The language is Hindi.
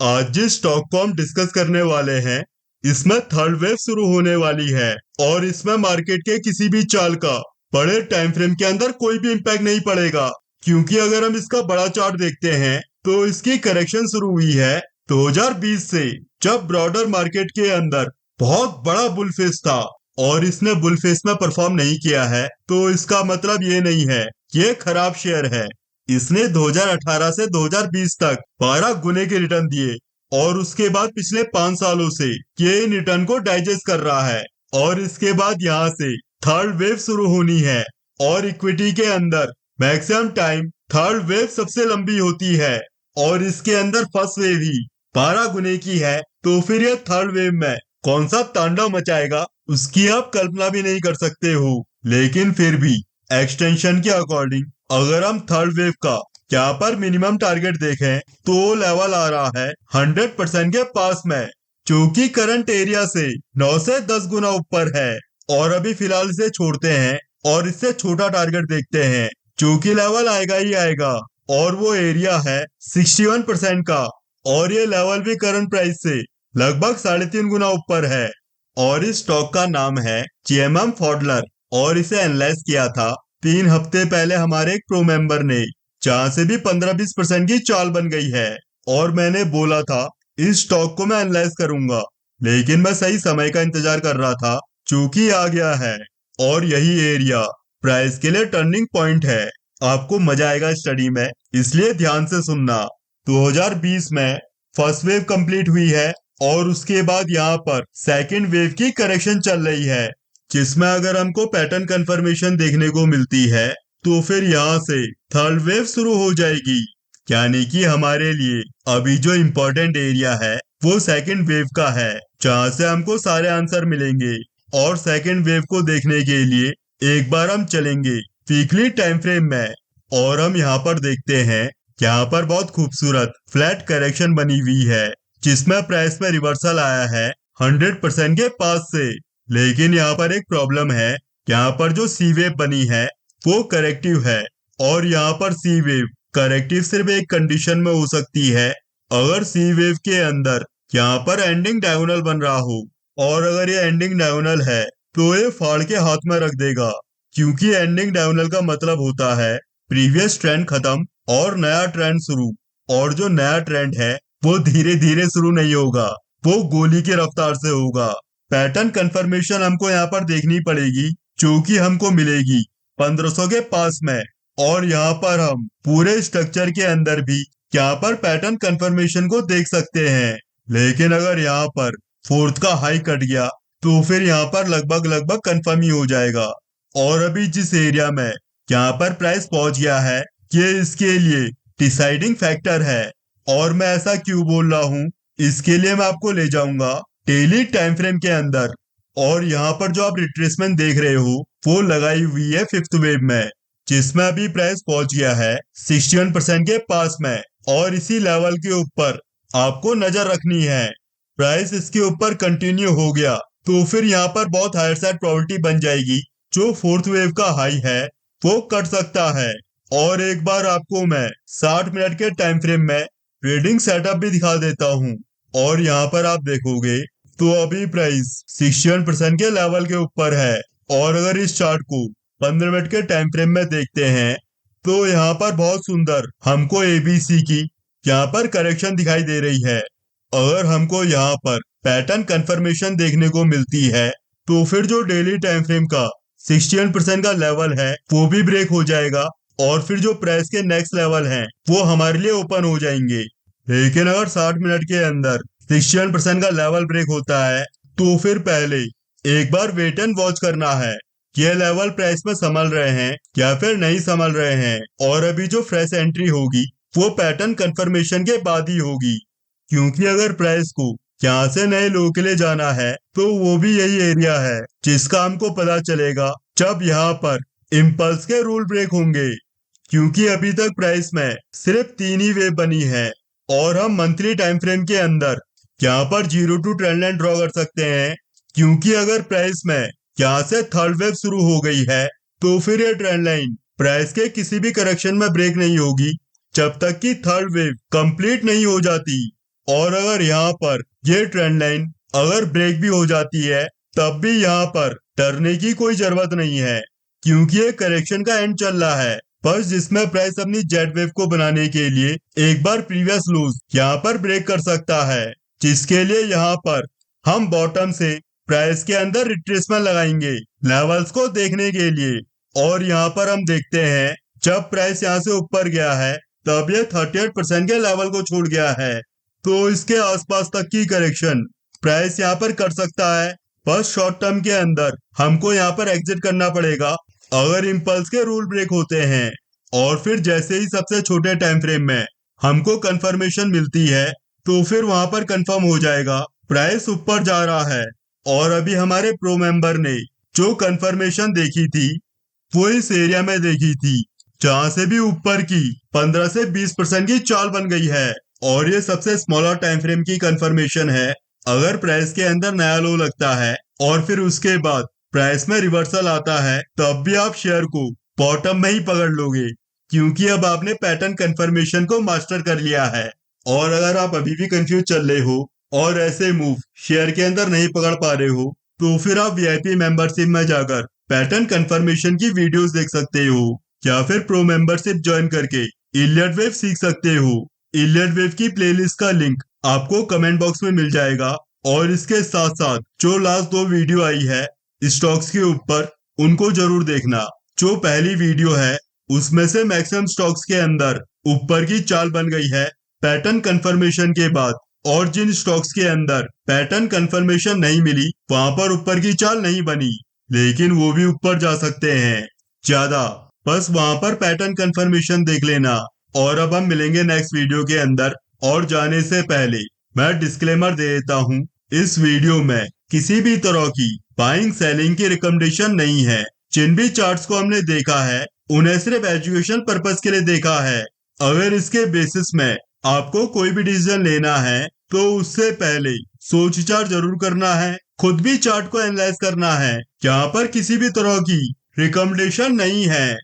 आज जिस स्टॉक को हम डिस्कस करने वाले हैं, इसमें थर्ड वेव शुरू होने वाली है और इसमें मार्केट के किसी भी चाल का बड़े टाइम फ्रेम के अंदर कोई भी इम्पैक्ट नहीं पड़ेगा। क्योंकि अगर हम इसका बड़ा चार्ट देखते हैं तो इसकी करेक्शन शुरू हुई है 2020 से, जब ब्रॉडर मार्केट के अंदर बहुत बड़ा बुल फेस था और इसने बुल फेस में परफॉर्म नहीं किया है, तो इसका मतलब ये नहीं है कि ये खराब शेयर है। इसने 2018 से 2020 तक 12 गुने के रिटर्न दिए और उसके बाद पिछले 5 सालों से ये इन रिटर्न को डाइजेस्ट कर रहा है। और इसके बाद यहाँ से थर्ड वेव शुरू होनी है और इक्विटी के अंदर मैक्सिमम टाइम थर्ड वेव सबसे लंबी होती है और इसके अंदर फर्स्ट वेव ही 12 गुने की है। तो फिर ये थर्ड वेव में कौन सा तांडव मचाएगा, उसकी आप कल्पना भी नहीं कर सकते हो। लेकिन फिर भी एक्सटेंशन के अकॉर्डिंग अगर हम थर्ड वेव का यहाँ पर मिनिमम टारगेट देखें तो लेवल आ रहा है 100% के पास में, जो कि करंट एरिया से 9 से 10 गुना ऊपर है। और अभी फिलहाल इसे छोड़ते हैं और इससे छोटा टारगेट देखते हैं, जो कि लेवल आएगा ही आएगा और वो एरिया है 61% का। और ये लेवल भी करंट प्राइस से लगभग 3.5 गुना ऊपर है। और इस स्टॉक का नाम है जीएमएम फॉडलर और इसे एनालाइज किया था 3 हफ्ते पहले हमारे एक प्रो मेंबर ने, जहां से भी 15-20% की चाल बन गई है। और मैंने बोला था इस स्टॉक को मैं एनालाइज करूंगा, लेकिन मैं सही समय का इंतजार कर रहा था, चूंकि आ गया है। और यही एरिया प्राइस के लिए टर्निंग पॉइंट है। आपको मजा आएगा स्टडी में, इसलिए ध्यान से सुनना। 2020 में फर्स्ट वेव कंप्लीट हुई है और उसके बाद यहाँ पर सेकंड वेव की करेक्शन चल रही है, जिसमें अगर हमको पैटर्न कंफर्मेशन देखने को मिलती है तो फिर यहाँ से थर्ड वेव शुरू हो जाएगी। यानी कि हमारे लिए अभी जो इम्पोर्टेंट एरिया है वो सेकंड वेव का है, जहाँ से हमको सारे आंसर मिलेंगे। और सेकंड वेव को देखने के लिए एक बार हम चलेंगे वीकली टाइम फ्रेम में और हम यहाँ पर देखते हैं यहाँ पर बहुत खूबसूरत फ्लैट करेक्शन बनी हुई है, जिसमें प्राइस में रिवर्सल आया है 100% के पास से। लेकिन यहाँ पर एक प्रॉब्लम है, यहाँ पर जो सी वेव बनी है वो करेक्टिव है। और यहाँ पर सी वेव करेक्टिव सिर्फ एक कंडीशन में हो सकती है, अगर सी वेव के अंदर यहाँ पर एंडिंग डायगोनल बन रहा हो। और अगर ये एंडिंग डायगोनल है तो ये फाड़ के हाथ में रख देगा, क्योंकि एंडिंग डायगोनल का मतलब होता है प्रीवियस ट्रेंड खत्म और नया ट्रेंड शुरू। और जो नया ट्रेंड है वो धीरे धीरे शुरू नहीं होगा, वो गोली की रफ्तार से होगा। पैटर्न कंफर्मेशन हमको यहाँ पर देखनी पड़ेगी, जो कि हमको मिलेगी 1500 के पास में। और यहाँ पर हम पूरे स्ट्रक्चर के अंदर भी यहाँ पर पैटर्न कंफर्मेशन को देख सकते हैं। लेकिन अगर यहाँ पर फोर्थ का हाई कट गया तो फिर यहाँ पर लगभग लगभग कंफर्म ही हो जाएगा। और अभी जिस एरिया में यहाँ पर प्राइस पहुंच गया है, ये इसके लिए डिसाइडिंग फैक्टर है। और मैं ऐसा क्यों बोल रहा हूँ, इसके लिए मैं आपको ले जाऊंगा डेली टाइम फ्रेम के अंदर। और यहाँ पर जो आप रिट्रेसमेंट देख रहे हो वो लगाई हुई है फिफ्थ वेव में, जिसमें अभी प्राइस पहुंच गया है 61% के पास में। और इसी लेवल के ऊपर आपको नजर रखनी है। प्राइस इसके ऊपर कंटिन्यू हो गया तो फिर यहाँ पर बहुत हायर साइड प्रोबेबिलिटी बन जाएगी, जो फोर्थ वेव का हाई है वो कट सकता है। और एक बार आपको मैं 60 मिनट के टाइम फ्रेम में ट्रेडिंग सेटअप भी दिखा देता हूँ। और यहाँ पर आप देखोगे तो अभी प्राइस 61% के लेवल के ऊपर है। और अगर इस चार्ट को 15 मिनट के टाइम फ्रेम में देखते हैं तो यहाँ पर बहुत सुंदर हमको एबीसी की यहाँ पर करेक्शन दिखाई दे रही है। अगर हमको यहाँ पर पैटर्न कंफर्मेशन देखने को मिलती है तो फिर जो डेली टाइम फ्रेम का 61% का लेवल है वो भी ब्रेक हो जाएगा और फिर जो प्राइस के नेक्स्ट लेवल हैं वो हमारे लिए ओपन हो जाएंगे। लेकिन अगर 60 मिनट के अंदर 61% का लेवल ब्रेक होता है तो फिर पहले एक बार वेट एंड वॉच करना है, ये लेवल प्राइस में संभल रहे हैं या फिर नहीं संभल रहे हैं। और अभी जो फ्रेश एंट्री होगी वो पैटर्न कंफर्मेशन के बाद ही होगी, क्योंकि अगर प्राइस को यहाँ से नए लो के लिए जाना है तो वो भी यही एरिया है जिसका हमको पता चलेगा जब यहाँ पर इम्पल्स के रूल ब्रेक होंगे। क्योंकि अभी तक प्राइस में सिर्फ 3 ही वेव बनी है और हम मंथली टाइम फ्रेम के अंदर यहाँ पर 0 टू ट्रेंड लाइन ड्रॉ कर सकते हैं। क्योंकि अगर प्राइस में यहाँ से थर्ड वेव शुरू हो गई है तो फिर ये ट्रेंड लाइन प्राइस के किसी भी करेक्शन में ब्रेक नहीं होगी जब तक कि थर्ड वेव कंप्लीट नहीं हो जाती। और अगर यहाँ पर ये ट्रेंड लाइन अगर ब्रेक भी हो जाती है तब भी यहाँ पर डरने की कोई जरूरत नहीं है, क्योंकि ये करेक्शन का एंड चल रहा है, बस जिसमें प्राइस अपनी जेट वेव को बनाने के लिए एक बार प्रीवियस लूज यहाँ पर ब्रेक कर सकता है, जिसके लिए यहाँ पर हम बॉटम से प्राइस के अंदर रिट्रेसमेंट लगाएंगे लेवल्स को देखने के लिए। और यहाँ पर हम देखते हैं जब प्राइस यहाँ से ऊपर गया है तब ये 38% के लेवल को छोड़ गया है, तो इसके आसपास तक की करेक्शन प्राइस यहाँ पर कर सकता है। बस शॉर्ट टर्म के अंदर हमको यहाँ पर एग्जिट करना पड़ेगा अगर इम्पल्स के रूल ब्रेक होते हैं, और फिर जैसे ही सबसे छोटे टाइम फ्रेम में हमको कंफर्मेशन मिलती है तो फिर वहां पर कंफर्म हो जाएगा प्राइस ऊपर जा रहा है। और अभी हमारे प्रो मेंबर ने जो कंफर्मेशन देखी थी वो इस एरिया में देखी थी जहां से भी ऊपर की 15 से 20% की चाल बन गई है, और ये सबसे स्मॉलर टाइम फ्रेम की कंफर्मेशन है। अगर प्राइस के अंदर नया लो लगता है और फिर उसके बाद प्राइस में रिवर्सल आता है तब भी आप शेयर को बॉटम में ही पकड़ लोगे, क्योंकि अब आपने पैटर्न कंफर्मेशन को मास्टर कर लिया है। और अगर आप अभी भी कंफ्यूज चल रहे हो और ऐसे मूव शेयर के अंदर नहीं पकड़ पा रहे हो तो फिर आप वीआईपी मेंबरशिप में जाकर पैटर्न कंफर्मेशन की वीडियोस देख सकते हो, या फिर प्रो मेंबरशिप ज्वाइन करके इलियट वेव सीख सकते हो। इलियट वेव की प्लेलिस्ट का लिंक आपको कमेंट बॉक्स में मिल जाएगा। और इसके साथ साथ जो लास्ट 2 वीडियो आई है स्टॉक्स के ऊपर उनको जरूर देखना। जो पहली वीडियो है उसमें से मैक्सिमम स्टॉक्स के अंदर ऊपर की चाल बन गई है पैटर्न कंफर्मेशन के बाद, और जिन स्टॉक्स के अंदर पैटर्न कंफर्मेशन नहीं मिली वहां पर ऊपर की चाल नहीं बनी, लेकिन वो भी ऊपर जा सकते हैं ज्यादा। बस वहां पर पैटर्न कंफर्मेशन देख लेना। और अब हम मिलेंगे नेक्स्ट वीडियो के अंदर, और जाने से पहले मैं डिस्क्लेमर दे देता हूँ, इस वीडियो में किसी भी तरह की बाइंग सेलिंग की रिकमेंडेशन नहीं है। जिन भी चार्ट्स को हमने देखा है उन्हें सिर्फ एजुकेशन पर्पस के लिए देखा है। अगर इसके बेसिस में आपको कोई भी डिसीजन लेना है तो उससे पहले सोच विचार जरूर करना है, खुद भी चार्ट को एनालाइज करना है। यहाँ पर किसी भी तरह की रिकमेंडेशन नहीं है।